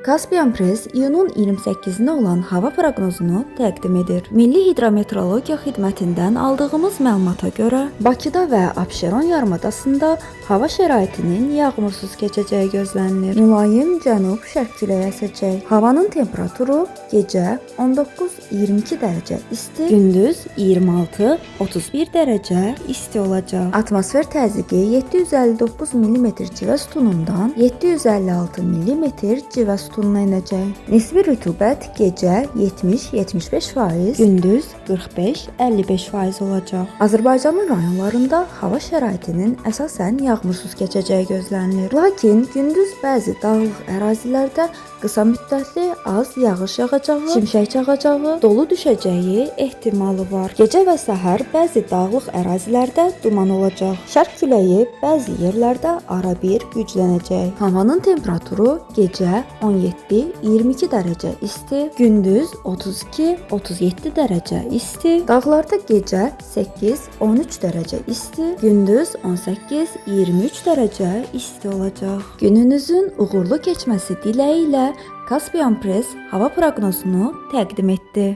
Caspian Press iyunun 28-nə olan hava proqnozunu təqdim edir. Milli Hidrometeorologiya Xidmətindən aldığımız məlumata görə Bakıda və Abşeron yarımadasında hava şəraitinin yağmursuz keçəcəyi gözlənilir. Mülayim cənub-şərq küləyi əsəcək. Havanın temperaturu gecə 19-22 dərəcə isti, gündüz 26-31 dərəcə isti olacaq. Atmosfer təzyiqi 759 mm civə sütunundan 756 mm civə sütununa enəcək. Nisbi rütubət gecə 70-75%, gündüz 45-55% olacaq. Azərbaycanın rayonlarında hava şəraitinin əsasən yağmursuz keçəcəyi gözlənilir. Lakin gündüz bəzi dağlıq ərazilərdə qısa müddətli az yağış yağacağı, şimşək çaxacağı, dolu düşəcəyi ehtimalı var. Gecə və səhər bəzi dağlıq ərazilərdə duman olacaq. Şərq küləyi bəzi yerlərdə arabir güclənəcək. Havanın temperaturu gecə 17-22 dərəcə isti, gündüz 32-37 dərəcə isti, dağlarda gecə 8-13 dərəcə isti, gündüz 18-23 dərəcə isti olacaq. Gününüzün uğurlu keçməsi diləyi ilə Caspian Press hava proqnozunu təqdim etdi.